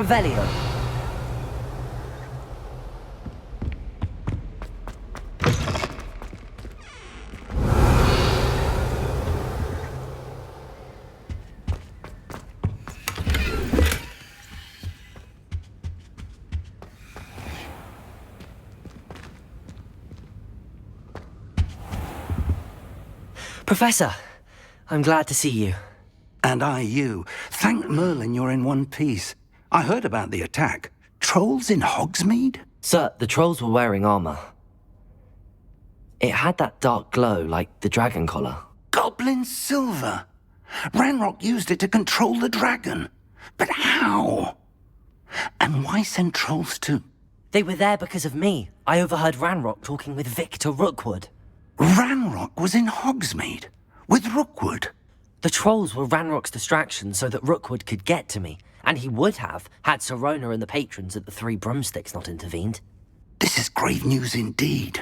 Revelio. Professor, I'm glad to see you. And I you. Thank Merlin you're in one piece. I heard about the attack. Trolls in Hogsmeade? Sir, the trolls were wearing armor. It had that dark glow like the dragon collar. Goblin silver! Ranrock used it to control the dragon. But how? And why send trolls too? They were there because of me. I overheard Ranrock talking with Victor Rookwood. Ranrock was in Hogsmeade? With Rookwood? The trolls were Ranrock's distraction so that Rookwood could get to me. And he would have, had Sirona and the patrons at the Three Broomsticks not intervened. This is grave news indeed.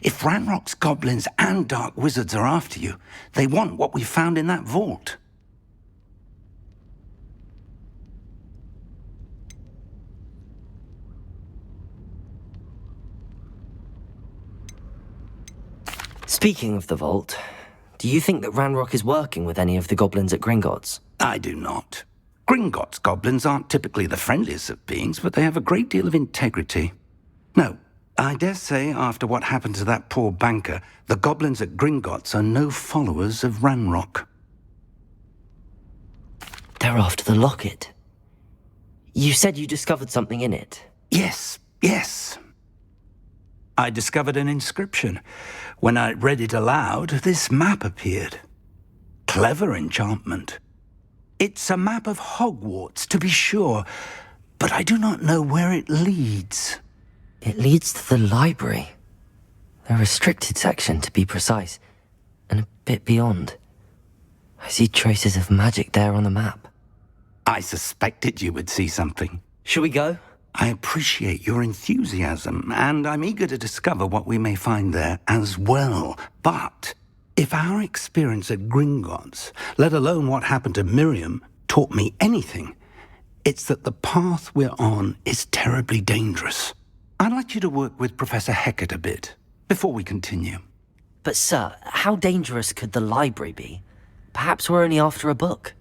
If Ranrock's goblins and dark wizards are after you, they want what we found in that vault. Speaking of the vault, do you think that Ranrock is working with any of the goblins at Gringotts? I do not. Gringotts goblins aren't typically the friendliest of beings, but they have a great deal of integrity. No, I dare say after what happened to that poor banker, the goblins at Gringotts are no followers of Ranrock. They're after the locket. You said you discovered something in it. Yes. I discovered an inscription. When I read it aloud, this map appeared. Clever enchantment. It's a map of Hogwarts, to be sure, but I do not know where it leads. It leads to the library. A restricted section, to be precise, and a bit beyond. I see traces of magic there on the map. I suspected you would see something. Shall we go? I appreciate your enthusiasm, and I'm eager to discover what we may find there as well. But if our experience at Gringotts, let alone what happened to Miriam, taught me anything, it's that the path we're on is terribly dangerous. I'd like you to work with Professor Hecat a bit, before we continue. But sir, how dangerous could the library be? Perhaps we're only after a book.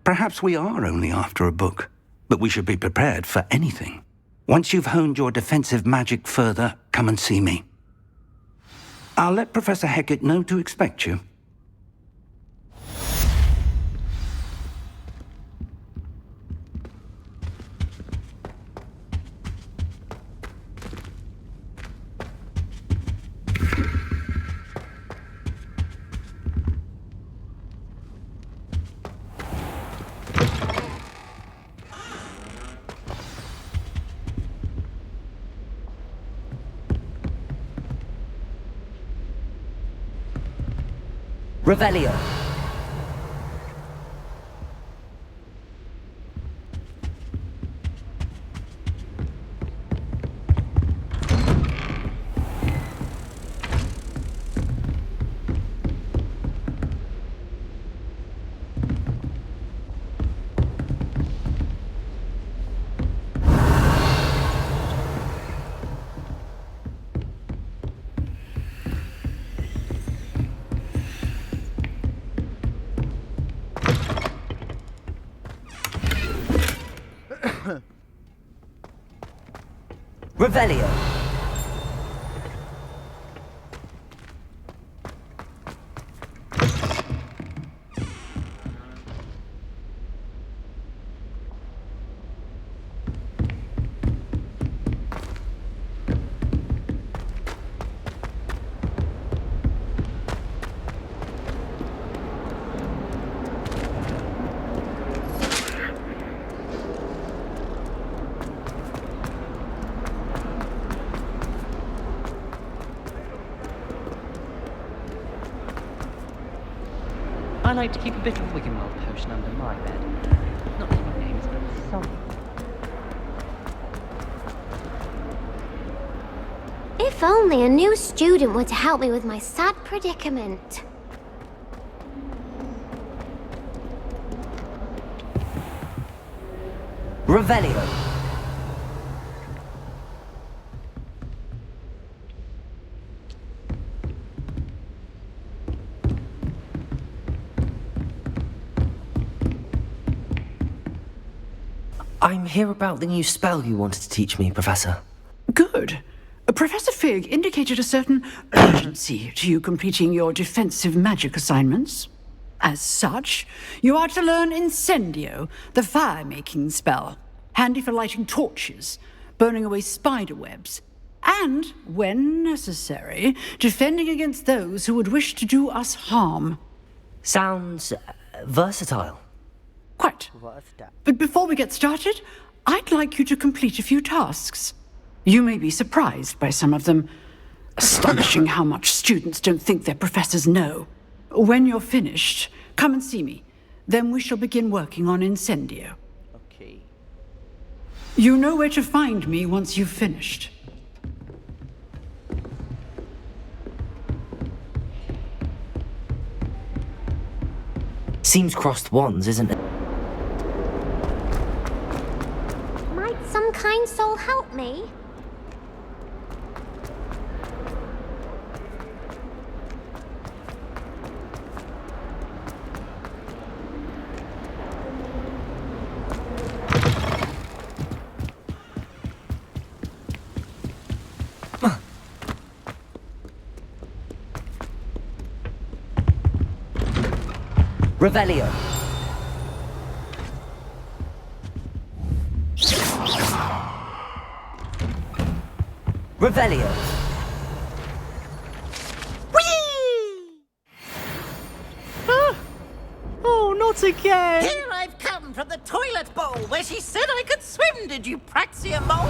Perhaps we are only after a book, but we should be prepared for anything. Once you've honed your defensive magic further, come and see me. I'll let Professor Hecat know to expect you. Revelio. Revelio. I like to keep a bit of Wiggenweld potion under my bed. Not many names, but some. If only a new student were to help me with my sad predicament. Revelio. Revelio. I'm here about the new spell you wanted to teach me, Professor. Good. Professor Fig indicated a certain urgency to you completing your defensive magic assignments. As such, you are to learn Incendio, the fire-making spell, handy for lighting torches, burning away spider webs, and, when necessary, defending against those who would wish to do us harm. Sounds versatile. Quite. But before we get started, I'd like you to complete a few tasks. You may be surprised by some of them. Astonishing how much students don't think their professors know. When you're finished, come and see me. Then we shall begin working on Incendio. Okay. You know where to find me once you've finished. Seems crossed wands, isn't it? Might some kind soul help me? Revelio. Revelio. Oh, not again! Here I've come from the toilet bowl where she said I could swim, did you praxia mole?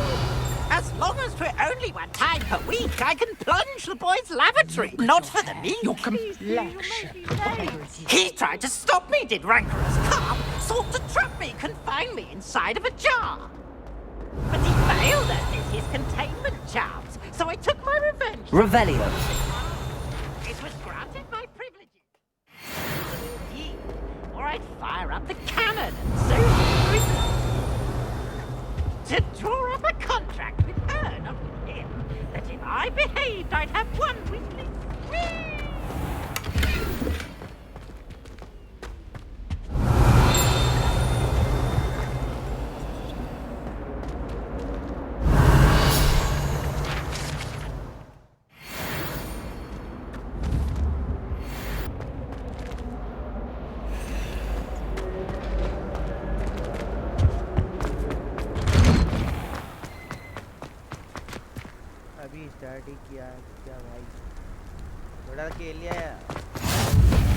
As long as we're only one time per week, I can plunge the boys' lavatory. Not for the meek. Your complexion. He tried to stop me, did rancorous carp. Sought to trap me, confine me inside of a jar. But he failed at his containment charms, so I took my revenge. Revelio. It was granted my privileges. Indeed, or I'd fire up the cannon and so to draw up a contract with her, not with him, that if I behaved, I'd have one weekly.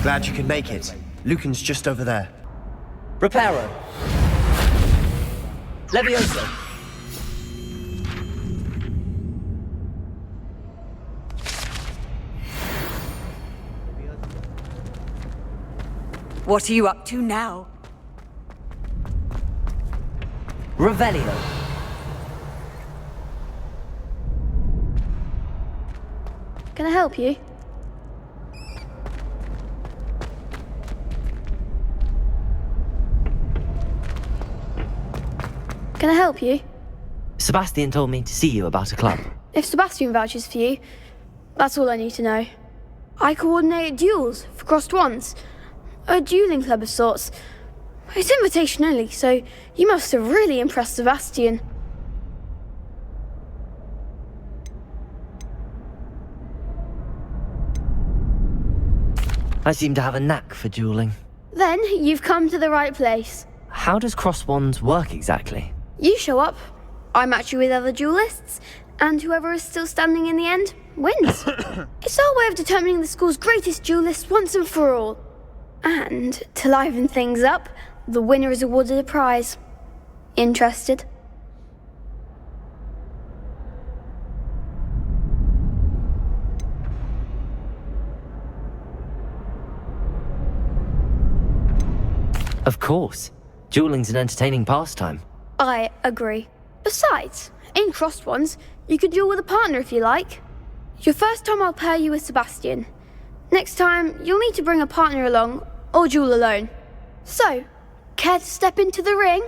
Glad you could make it. Lucan's just over there. Reparo. Levioso. What are you up to now? Revelio. Can I help you? Can I help you? Sebastian told me to see you about a club. If Sebastian vouches for you, that's all I need to know. I coordinate duels for crossed wands. A dueling club of sorts. It's invitation only, so you must have really impressed Sebastian. I seem to have a knack for dueling. Then you've come to the right place. How does cross wands work exactly? You show up, I match you with other duelists, and whoever is still standing in the end wins. It's our way of determining the school's greatest duelist once and for all. And to liven things up, the winner is awarded a prize. Interested? Of course. Dueling's an entertaining pastime. I agree. Besides, in crossed ones, you could duel with a partner if you like. Your first time I'll pair you with Sebastian. Next time, you'll need to bring a partner along, or duel alone. So, care to step into the ring?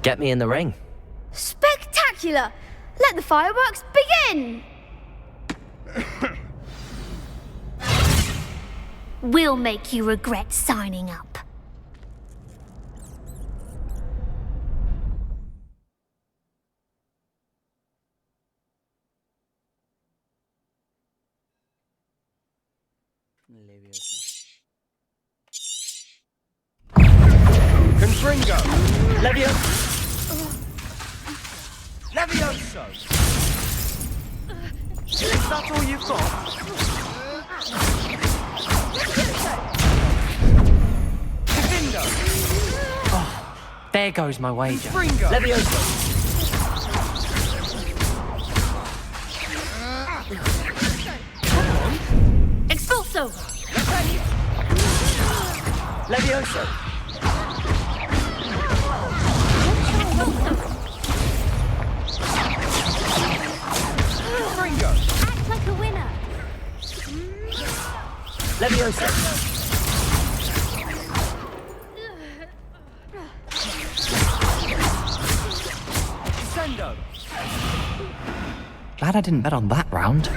Get me in the ring. Spectacular! Let the fireworks begin! We'll make you regret signing up. Confringo! Levioso! Is that all you've got? Confringo! There goes my wager. Confringo! Levioso! Expulso! Levioso! Confringo! Act like a winner! Levioso! Sendo! Glad I didn't bet on that round.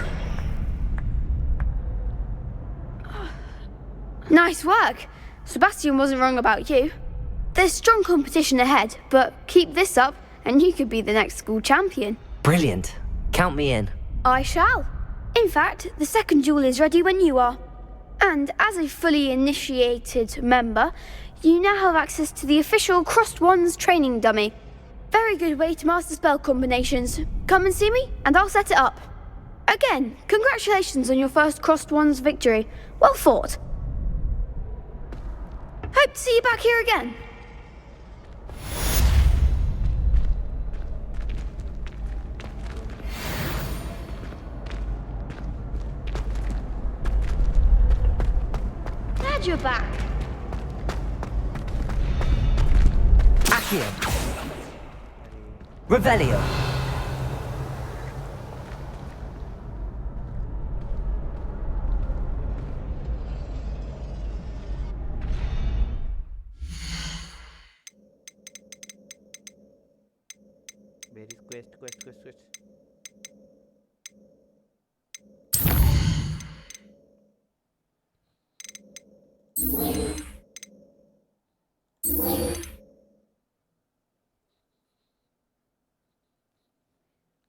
Nice work. Sebastian wasn't wrong about you. There's strong competition ahead, but keep this up and you could be the next school champion. Brilliant. Count me in. I shall. In fact, the second duel is ready when you are. And as a fully initiated member, you now have access to the official Crossed Wands training dummy. Very good way to master spell combinations. Come and see me, and I'll set it up. Again, congratulations on your first Crossed Wands victory. Well fought. Hope to see you back here again. Glad you're back. Accio. Revelio. Where is quest?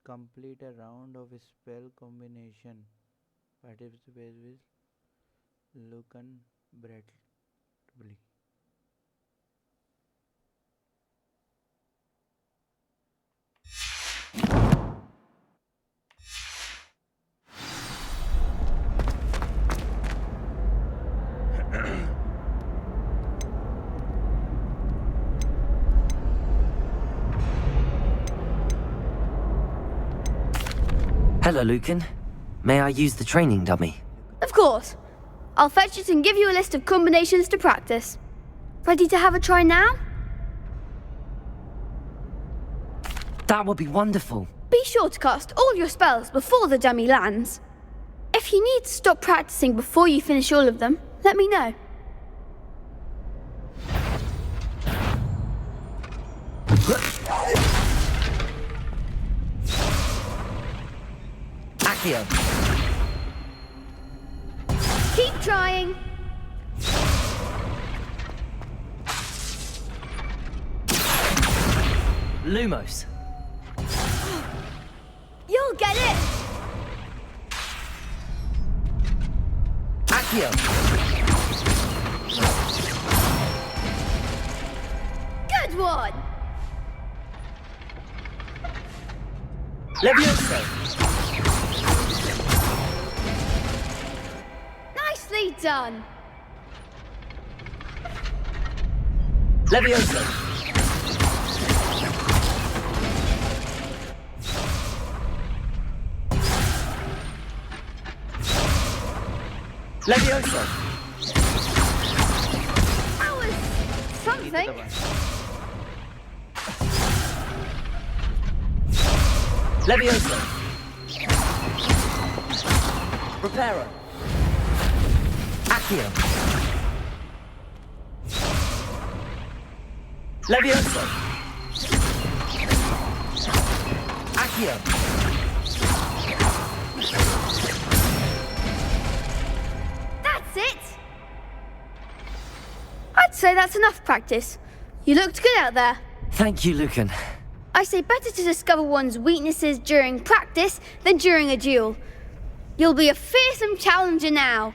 Complete a round of spell combination. Participate with Lucan Bradley. Hello, Lucan. May I use the training dummy? Of course. I'll fetch it and give you a list of combinations to practice. Ready to have a try now? That would be wonderful. Be sure to cast all your spells before the dummy lands. If you need to stop practicing before you finish all of them, let me know. Accio. Keep trying. Lumos. You'll get it. Accio. Good one. Levioso. Nicely done. Levioso. Levioso. That was something. Levioso. Reparo. Accio. Levioso. Accio! That's it! I'd say that's enough practice. You looked good out there. Thank you, Lucan. I say better to discover one's weaknesses during practice than during a duel. You'll be a fearsome challenger now.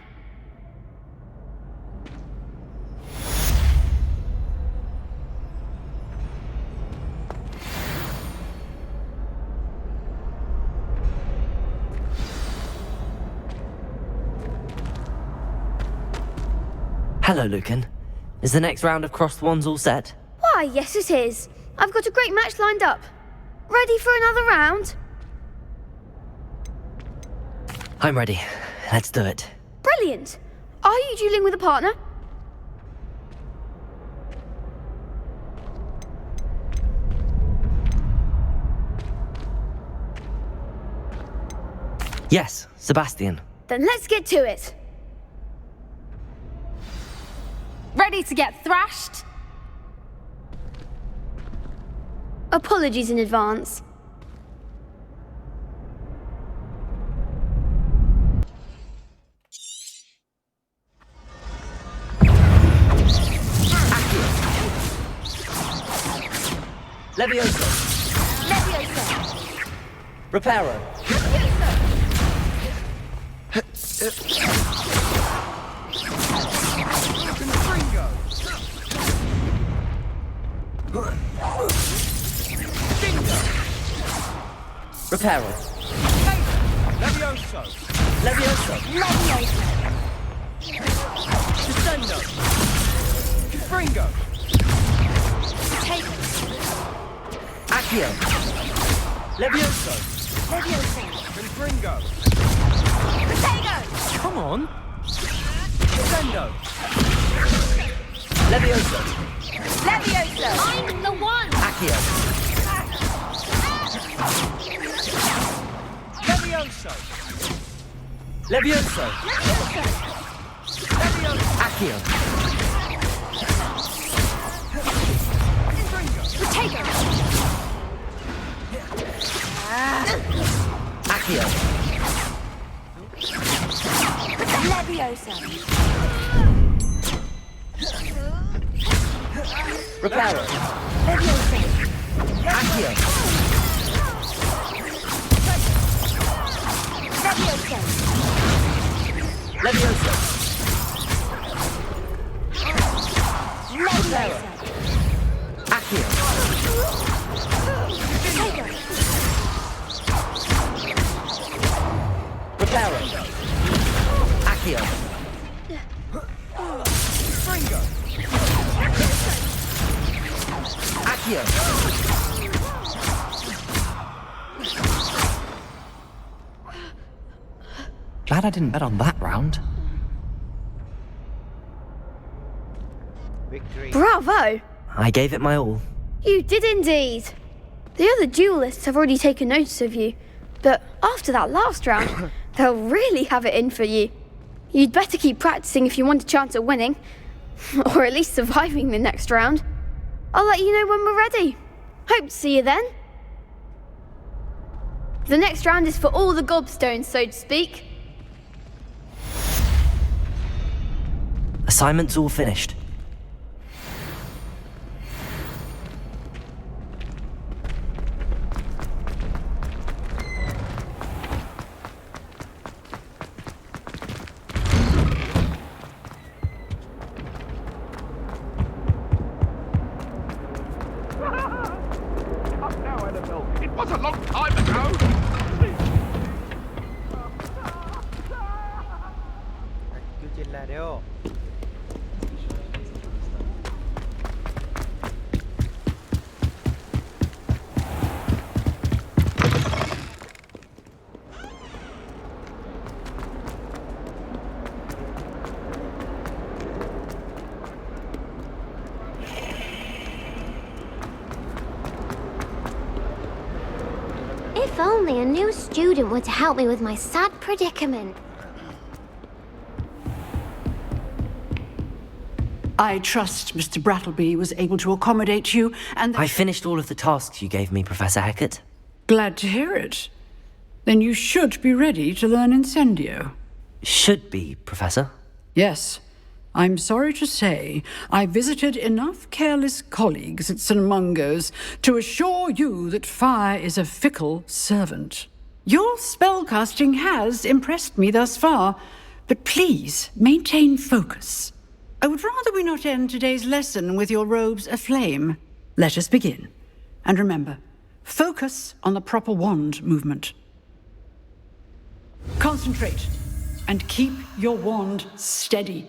Hello, Lucan. Is the next round of Crossed Wands all set? Why, yes it is. I've got a great match lined up. Ready for another round? I'm ready. Let's do it. Brilliant. Are you dueling with a partner? Yes, Sebastian. Then let's get to it. Ready to get thrashed? Apologies in advance. Levioso. Leviosa! Reparo. Reparo. Levioso! Levioso. Leviosa! Descendo! Fringo! Take Accio. Levioso! Leviosa! Confringo! Potato! Come on. Descendo! Levioso. Leviosa! I'm the one! Accio. Levioso! Levioso. Levioso! Accio. Potato! Accio. Leviosa! Reparo. Leviosa! Accio. Leviosa! Levioso. Leviosa! Accio. Reparo. Accio. Fringo! Accio. Glad I didn't bet on that round. Victory. Bravo! I gave it my all. You did indeed. The other duelists have already taken notice of you, but after that last round, they'll really have it in for you. You'd better keep practicing if you want a chance at winning, or at least surviving the next round. I'll let you know when we're ready. Hope to see you then. The next round is for all the gobstones, so to speak. Assignment's all finished. It was a long time ago! क्यों चिल्ला रहे हो? If only a new student were to help me with my sad predicament. I trust Mr. Brattleby was able to accommodate you and that... I finished all of the tasks you gave me, Professor Hecat. Glad to hear it. Then you should be ready to learn Incendio. Should be, Professor. Yes. I'm sorry to say, I visited enough careless colleagues at St. Mungo's to assure you that fire is a fickle servant. Your spellcasting has impressed me thus far, but please maintain focus. I would rather we not end today's lesson with your robes aflame. Let us begin. And remember, focus on the proper wand movement. Concentrate, and keep your wand steady.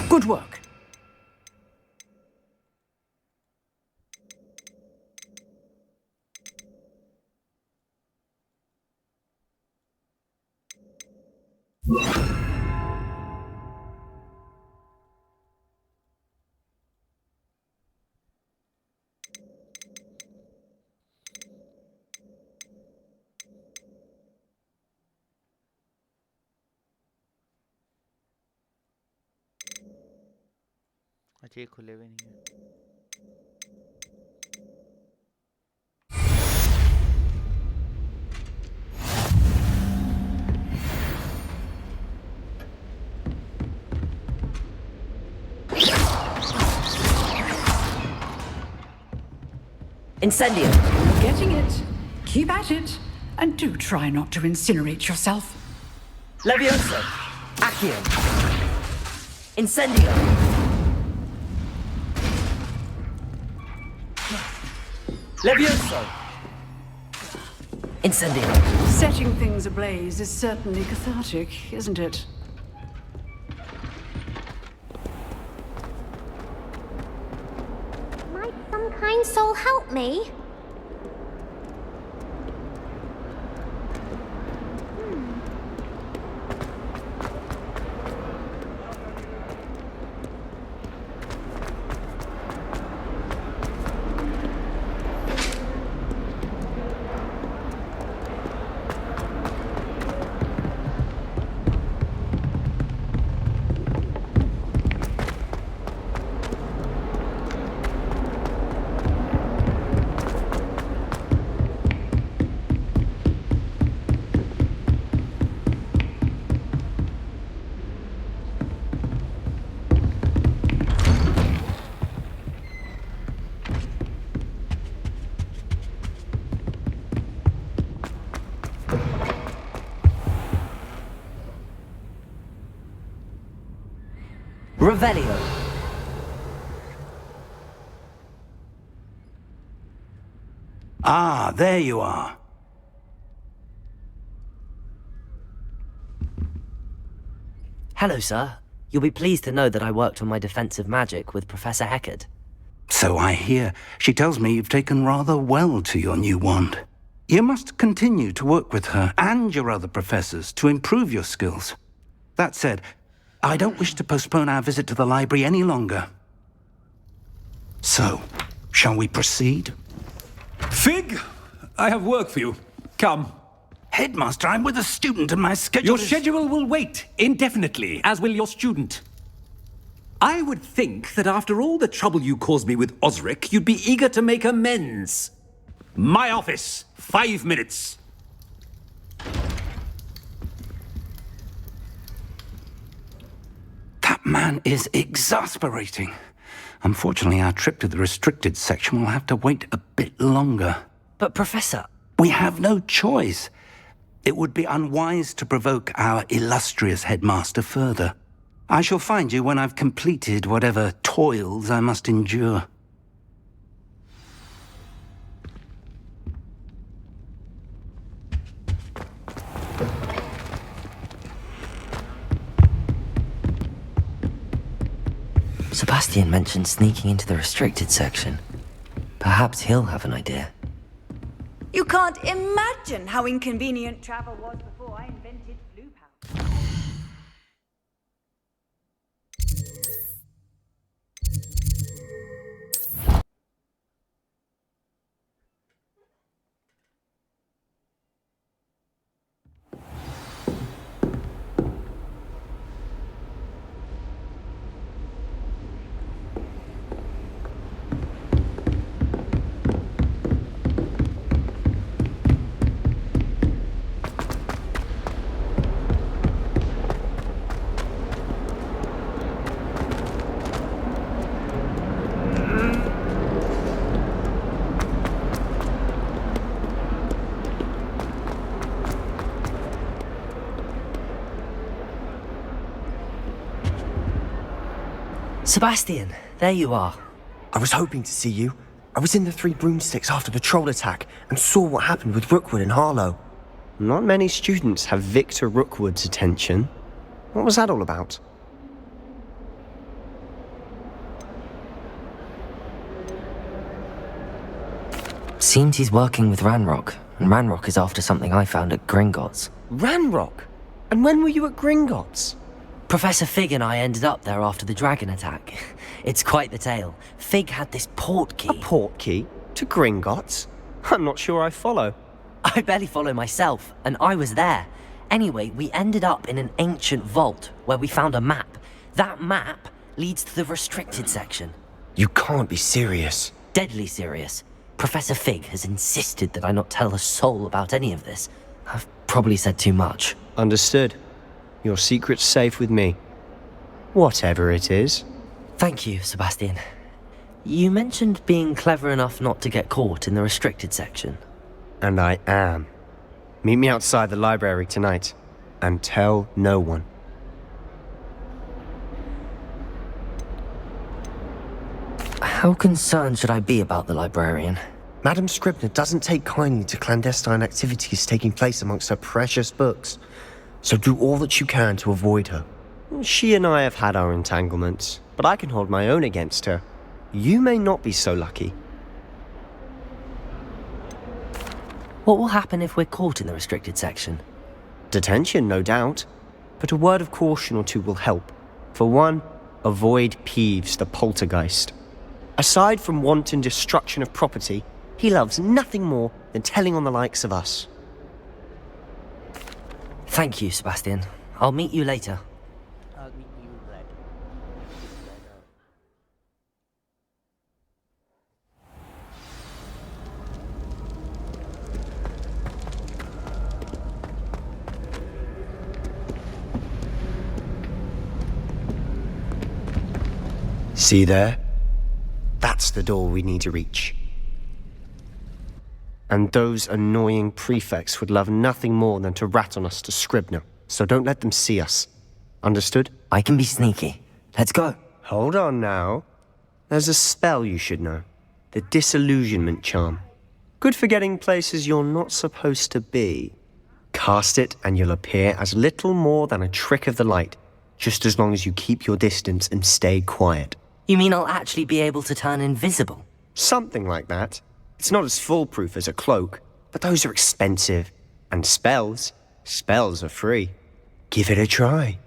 Good work. अच्छा ये खुले हुए नहीं है Incendio! Getting it. Keep at it. And do try not to incinerate yourself. Levioso! Accio! Incendio! Levioso! Incendio! Setting things ablaze is certainly cathartic, isn't it? Might some kind soul help me? Revelio! Ah, there you are. Hello, sir. You'll be pleased to know that I worked on my defensive magic with Professor Heckard. So I hear. She tells me you've taken rather well to your new wand. You must continue to work with her and your other professors to improve your skills. That said, I don't wish to postpone our visit to the library any longer. So, shall we proceed? Fig, I have work for you. Come. Headmaster, I'm with a student and my schedule Your schedule will wait indefinitely, as will your student. I would think that after all the trouble you caused me with Osric, you'd be eager to make amends. My office, 5 minutes. That man is exasperating. Unfortunately, our trip to the restricted section will have to wait a bit longer. But, Professor... We have no choice. It would be unwise to provoke our illustrious headmaster further. I shall find you when I've completed whatever toils I must endure. Sebastian mentioned sneaking into the restricted section. Perhaps he'll have an idea. You can't imagine how inconvenient travel was before I invented blue powder. Sebastian, there you are. I was hoping to see you. I was in the Three Broomsticks after the troll attack and saw what happened with Rookwood and Harlow. Not many students have Victor Rookwood's attention. What was that all about? Seems he's working with Ranrock, and Ranrock is after something I found at Gringotts. Ranrock? And when were you at Gringotts? Professor Fig and I ended up there after the dragon attack. It's quite the tale. Fig had this port key. A port key? To Gringotts? I'm not sure I follow. I barely follow myself, and I was there. Anyway, we ended up in an ancient vault where we found a map. That map leads to the restricted section. You can't be serious. Deadly serious. Professor Fig has insisted that I not tell a soul about any of this. I've probably said too much. Understood. Your secret's safe with me. Whatever it is. Thank you, Sebastian. You mentioned being clever enough not to get caught in the restricted section. And I am. Meet me outside the library tonight. And tell no one. How concerned should I be about the librarian? Madam Scribner doesn't take kindly to clandestine activities taking place amongst her precious books. So do all that you can to avoid her. She and I have had our entanglements, but I can hold my own against her. You may not be so lucky. What will happen if we're caught in the restricted section? Detention, no doubt. But a word of caution or two will help. For one, avoid Peeves the poltergeist. Aside from wanton destruction of property, he loves nothing more than telling on the likes of us. Thank you, Sebastian. I'll meet you later. I'll meet you later. See there? That's the door we need to reach. And those annoying prefects would love nothing more than to rat on us to Scribner, so don't let them see us. Understood? I can be sneaky. Let's go. Hold on now. There's a spell you should know. The Disillusionment Charm. Good for getting places you're not supposed to be. Cast it and you'll appear as little more than a trick of the light, just as long as you keep your distance and stay quiet. You mean I'll actually be able to turn invisible? Something like that. It's not as foolproof as a cloak, but those are expensive. And spells are free. Give it a try.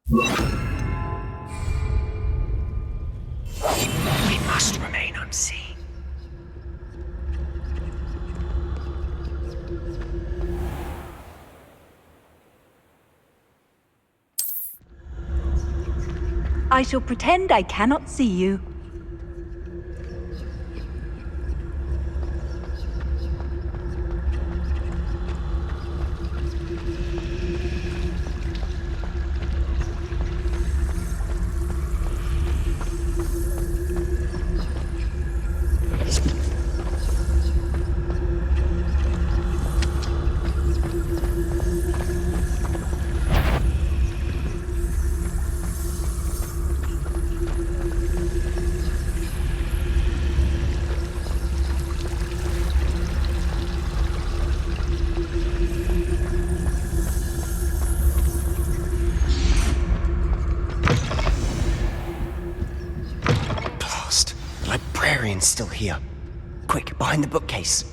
We must remain unseen. I shall pretend I cannot see you. Still here. Quick, behind the bookcase.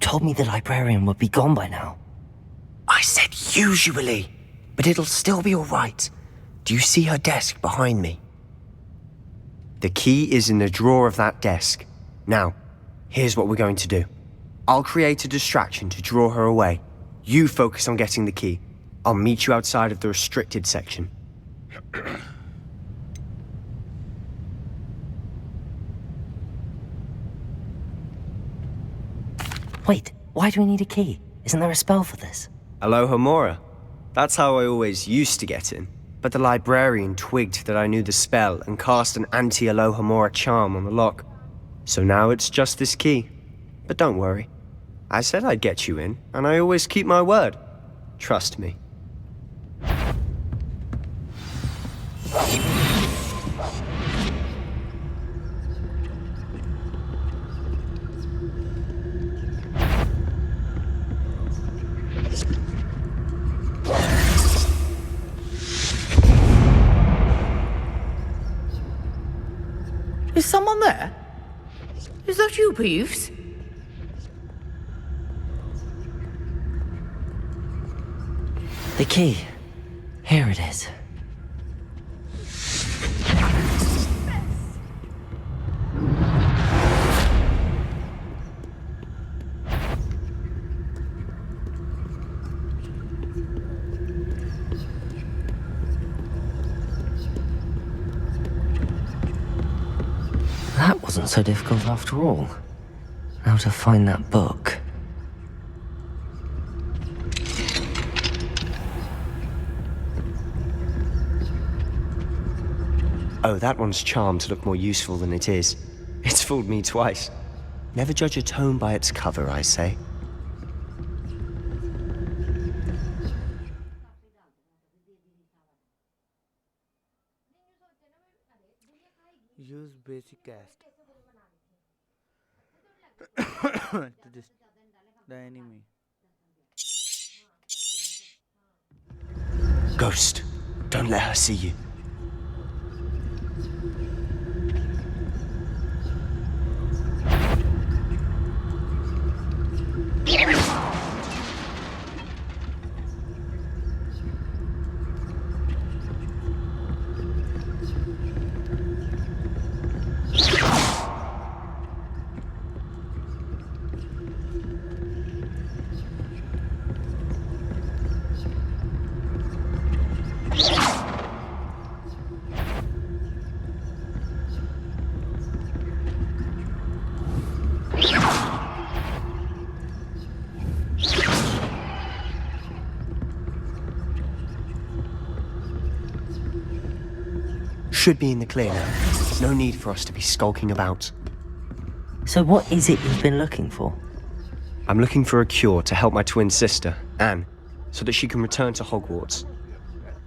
told me the librarian would be gone by now. I said usually, but it'll still be all right. Do you see her desk behind me? The key is in the drawer of that desk. Now, here's what we're going to do. I'll create a distraction to draw her away. You focus on getting the key. I'll meet you outside of the restricted section. Wait, why do we need a key? Isn't there a spell for this? Alohomora. That's how I always used to get in. But the librarian twigged that I knew the spell and cast an anti-Alohomora charm on the lock. So now it's just this key. But don't worry. I said I'd get you in, and I always keep my word. Trust me. Is someone there? Is that you, Peeves? The key. Here it is. That wasn't so difficult after all. Now to find that book. Oh, that one's charmed to look more useful than it is. It's fooled me twice. Never judge a tome by its cover, I say. Use basic cast to the enemy. Ghost, don't let her see you. Should be in the clear now. No need for us to be skulking about. So what is it you've been looking for? I'm looking for a cure to help my twin sister, Anne, so that she can return to Hogwarts.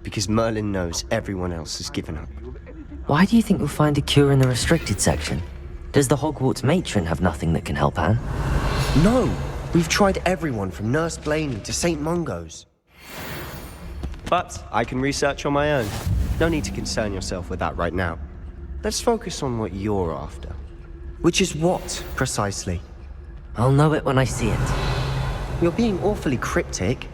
Because Merlin knows everyone else has given up. Why do you think you'll find a cure in the restricted section? Does the Hogwarts matron have nothing that can help Anne? No! We've tried everyone from Nurse Blaney to St. Mungo's. But I can research on my own. No need to concern yourself with that right now. Let's focus on what you're after. Which is what, precisely? I'll know it when I see it. You're being awfully cryptic.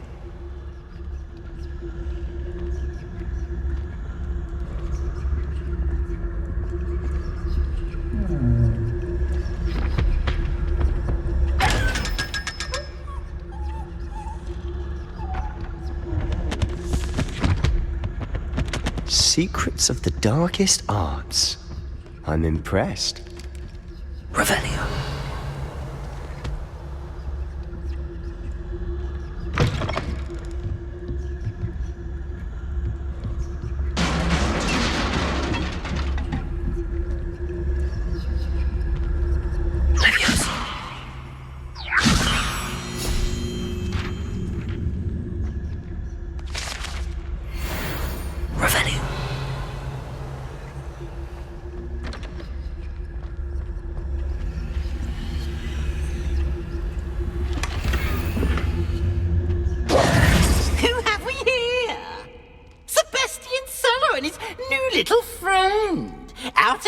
Secrets of the darkest arts. I'm impressed. Revelio.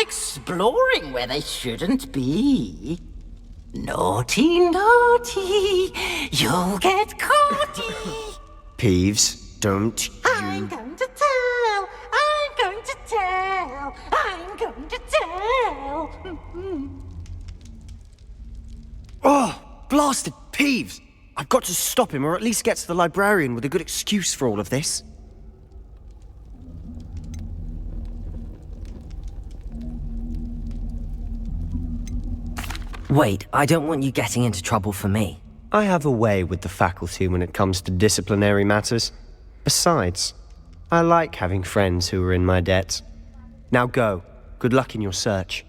Exploring where they shouldn't be. Naughty, naughty, you'll get caughty. Peeves, don't I'm going to tell, I'm going to tell, I'm going to tell. Oh, blasted Peeves! I've got to stop him, or at least get to the librarian with a good excuse for all of this. Wait, I don't want you getting into trouble for me. I have a way with the faculty when it comes to disciplinary matters. Besides, I like having friends who are in my debt. Now go. Good luck in your search.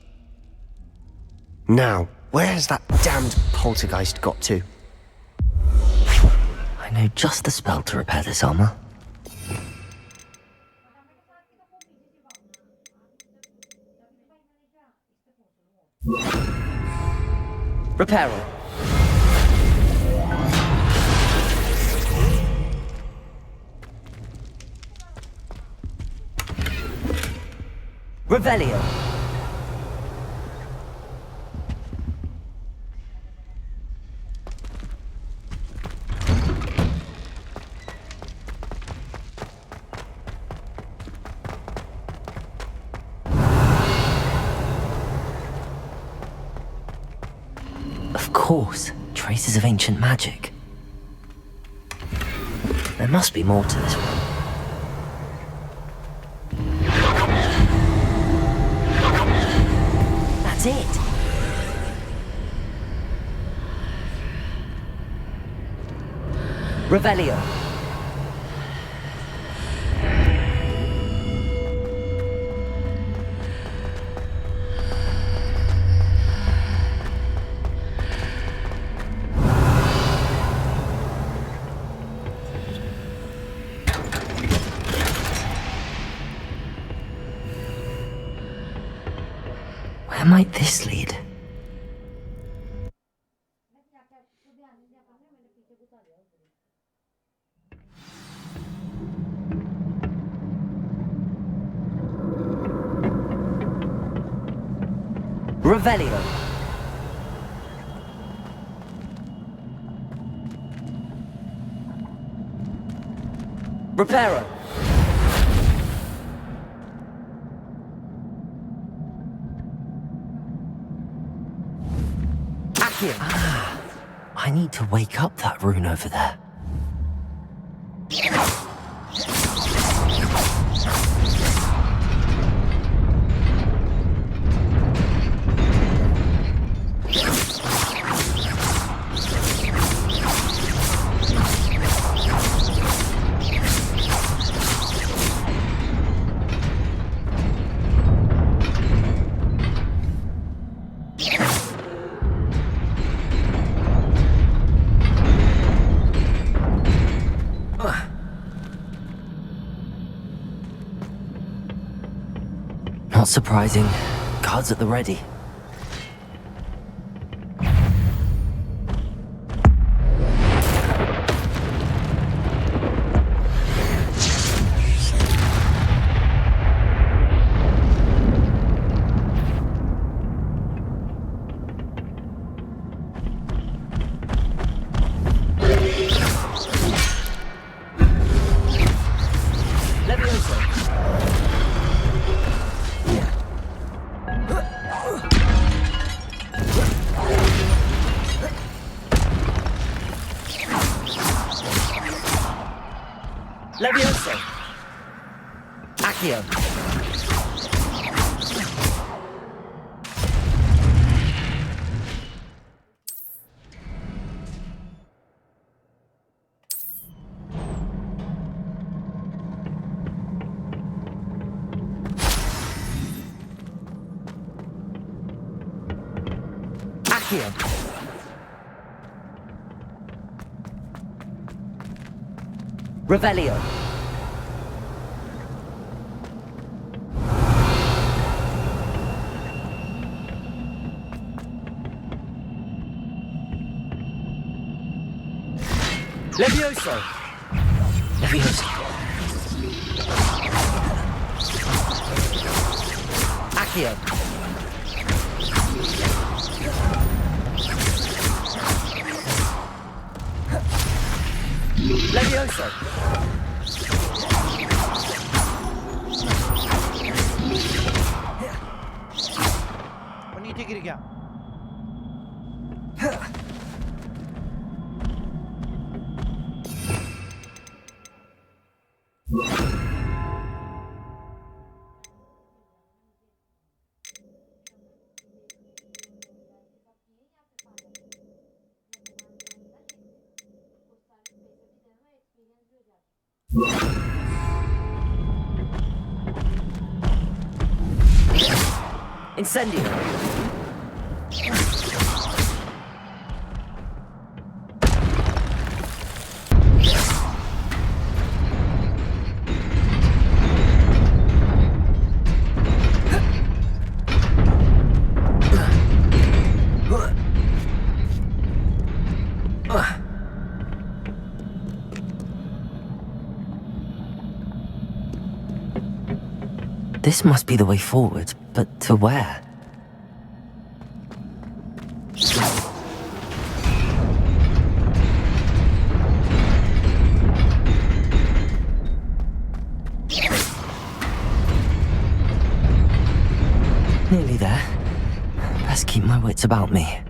Now, where's that damned poltergeist got to? I know just the spell to repair this armor. Repairer. Revelio. Of course, traces of ancient magic. There must be more to this one. That's it. Revelio. Where might this lead? Revelio. Reparo. Accio. Ah, I need to wake up that rune over there. Not surprising. Guards at the ready. Levioso. Accio. Accio. Revelio. Levioso. Levioso. Accio. Levioso! वो नीचे गिर गया Incendio! This must be the way forward, but to where? Nearly there. Best keep my wits about me.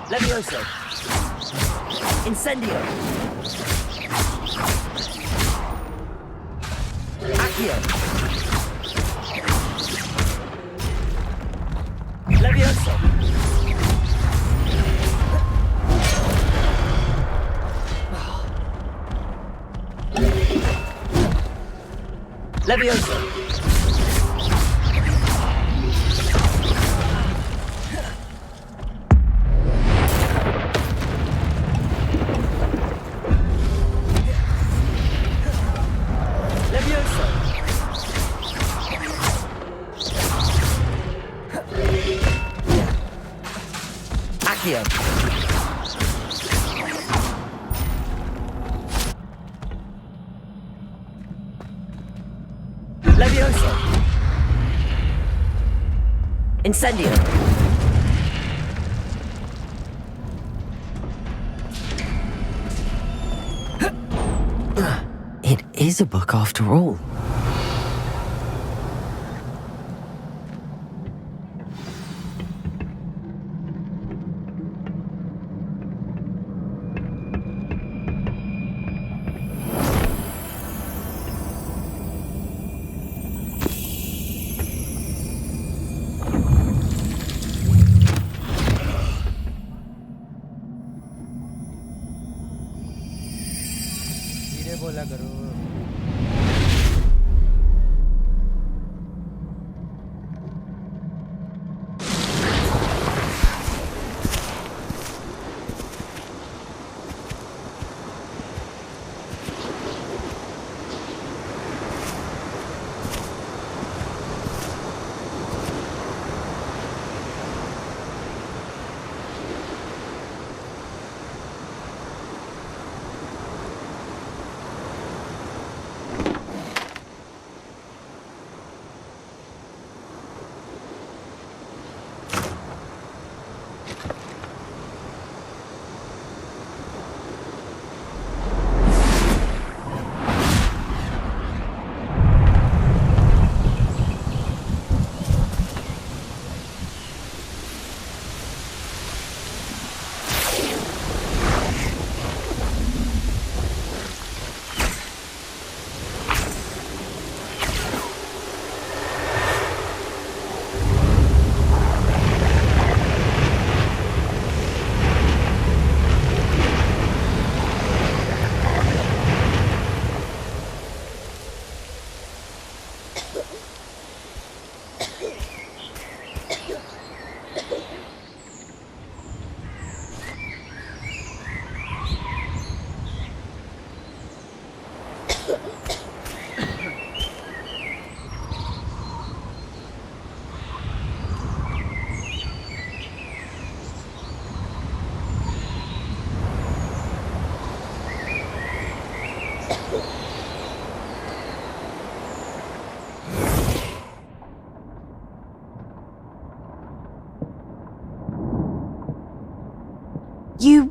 Levioso! Incendio! Accio! Levioso! Levioso! Accio! Levioso! Incendio! It is a book after all. धीरे बोला करो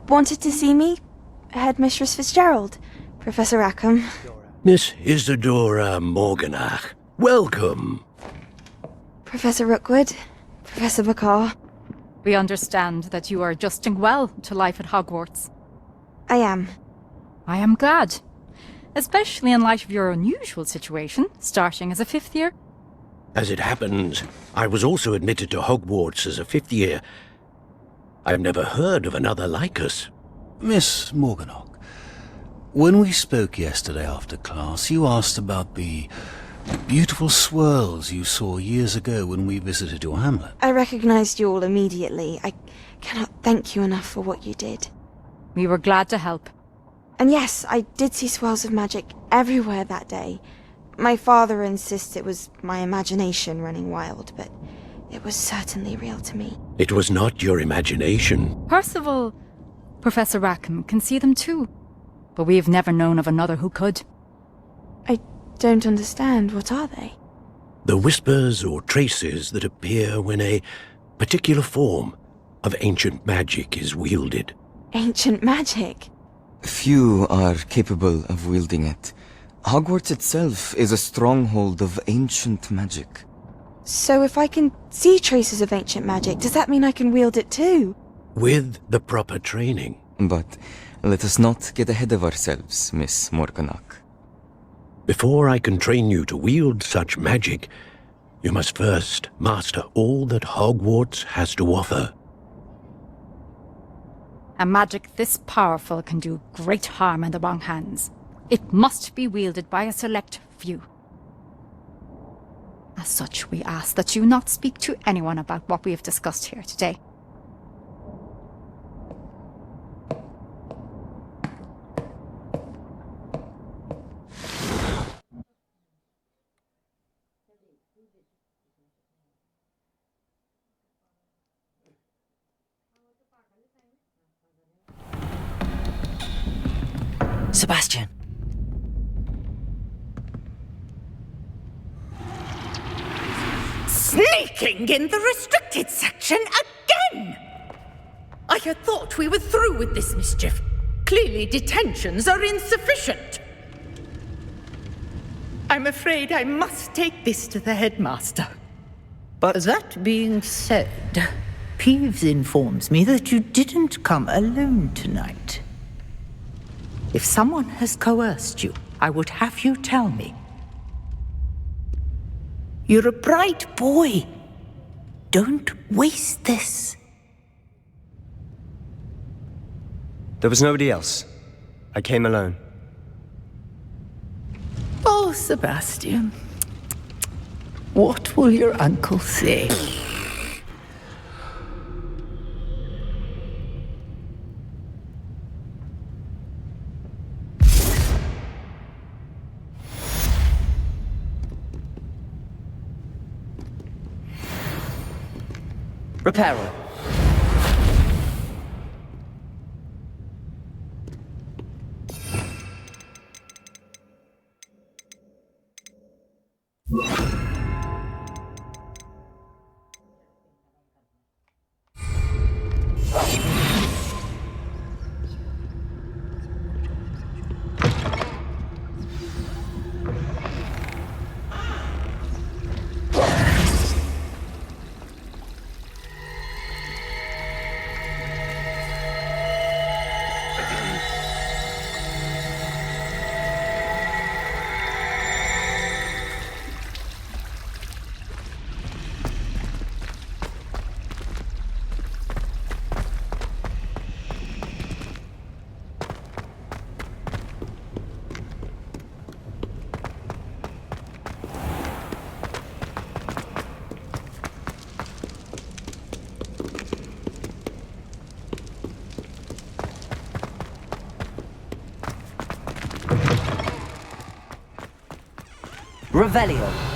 wanted to see me? Headmistress Fitzgerald, Professor Rackham. Miss Isadora Morganach, welcome. Professor Rookwood, Professor Bakar. We understand that you are adjusting well to life at Hogwarts. I am. I am glad. Especially in light of your unusual situation, starting as a 5th year. As it happens, I was also admitted to Hogwarts as a 5th year. I've never heard of another like us. Miss Morganach, when we spoke yesterday after class, you asked about the beautiful swirls you saw years ago when we visited your hamlet. I recognized you all immediately. I cannot thank you enough for what you did. We were glad to help. And yes, I did see swirls of magic everywhere that day. My father insists it was my imagination running wild, but it was certainly real to me. It was not your imagination. Percival, Professor Rackham can see them too. But we have never known of another who could. I don't understand. What are they? The whispers or traces that appear when a particular form of ancient magic is wielded. Ancient magic? Few are capable of wielding it. Hogwarts itself is a stronghold of ancient magic. So if I can see traces of ancient magic, does that mean I can wield it too? With the proper training. But let us not get ahead of ourselves, Miss Morganach. Before I can train you to wield such magic, you must first master all that Hogwarts has to offer. A magic this powerful can do great harm in the wrong hands. It must be wielded by a select few. As such, we ask that you not speak to anyone about what we have discussed here today. Sebastian! Sneaking in the restricted section again! I had thought we were through with this mischief. Clearly detentions are insufficient. I'm afraid I must take this to the headmaster. But that being said, Peeves informs me that you didn't come alone tonight. If someone has coerced you, I would have you tell me. You're a bright boy. Don't waste this. There was nobody else. I came alone. Oh, Sebastian. What will your uncle say? Reparo. Revelio.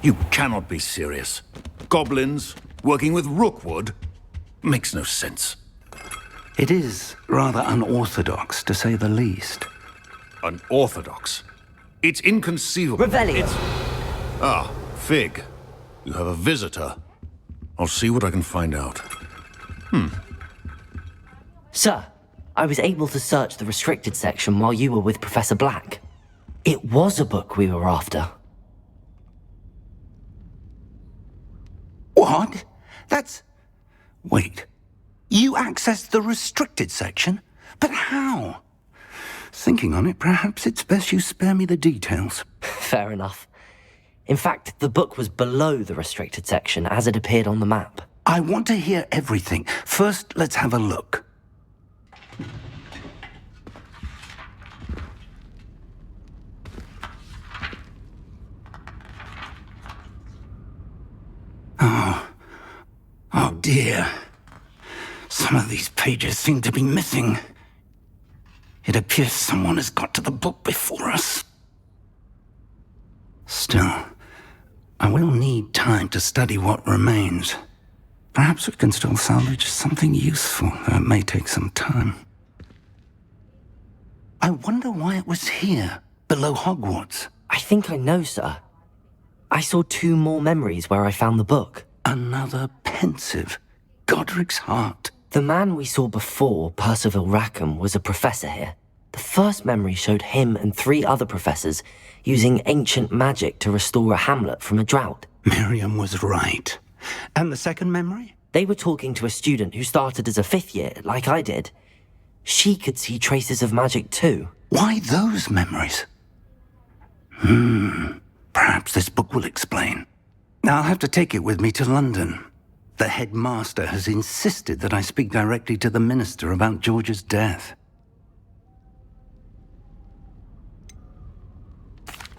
You cannot be serious. Goblins working with Rookwood? Makes no sense. It is rather unorthodox, to say the least. Unorthodox? It's inconceivable. Revelio. Ah, Fig. You have a visitor. I'll see what I can find out. Sir, I was able to search the restricted section while you were with Professor Black. It was a book we were after. What? That's... Wait. You accessed the restricted section? But how? Thinking on it, perhaps it's best you spare me the details. Fair enough. In fact, the book was below the restricted section as it appeared on the map. I want to hear everything. First, let's have a look. Oh dear. Some of these pages seem to be missing. It appears someone has got to the book before us. Still, I will need time to study what remains. Perhaps we can still salvage something useful, though it may take some time. I wonder why it was here, below Hogwarts. I think I know, sir. I saw 2 more memories where I found the book. Another pensive. Godric's heart. The man we saw before, Percival Rackham, was a professor here. The first memory showed him and 3 other professors using ancient magic to restore a hamlet from a drought. Miriam was right. And the second memory? They were talking to a student who started as a 5th year, like I did. She could see traces of magic too. Why those memories? Perhaps this book will explain. I'll have to take it with me to London. The headmaster has insisted that I speak directly to the minister about George's death.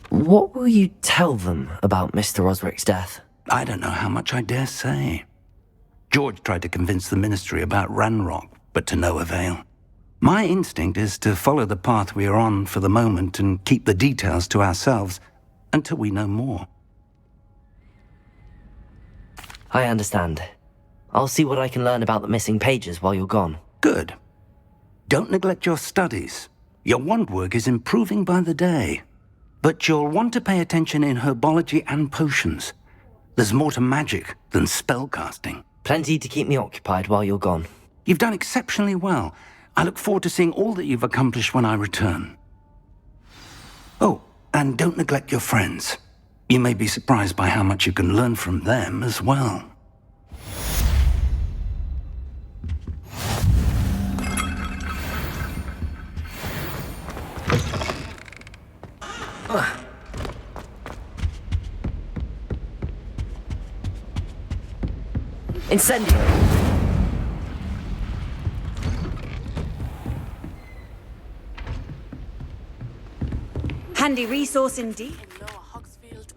What will you tell them about Mr. Osric's death? I don't know how much I dare say. George tried to convince the ministry about Ranrock, but to no avail. My instinct is to follow the path we are on for the moment and keep the details to ourselves until we know more. I understand. I'll see what I can learn about the missing pages while you're gone. Good. Don't neglect your studies. Your wand work is improving by the day. But you'll want to pay attention in herbology and potions. There's more to magic than spellcasting. Plenty to keep me occupied while you're gone. You've done exceptionally well. I look forward to seeing all that you've accomplished when I return. Oh, and don't neglect your friends. You may be surprised by how much you can learn from them as well. Incendio! Handy resource indeed.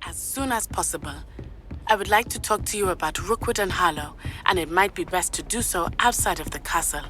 As soon as possible. I would like to talk to you about Rookwood and Harlow, and it might be best to do so outside of the castle.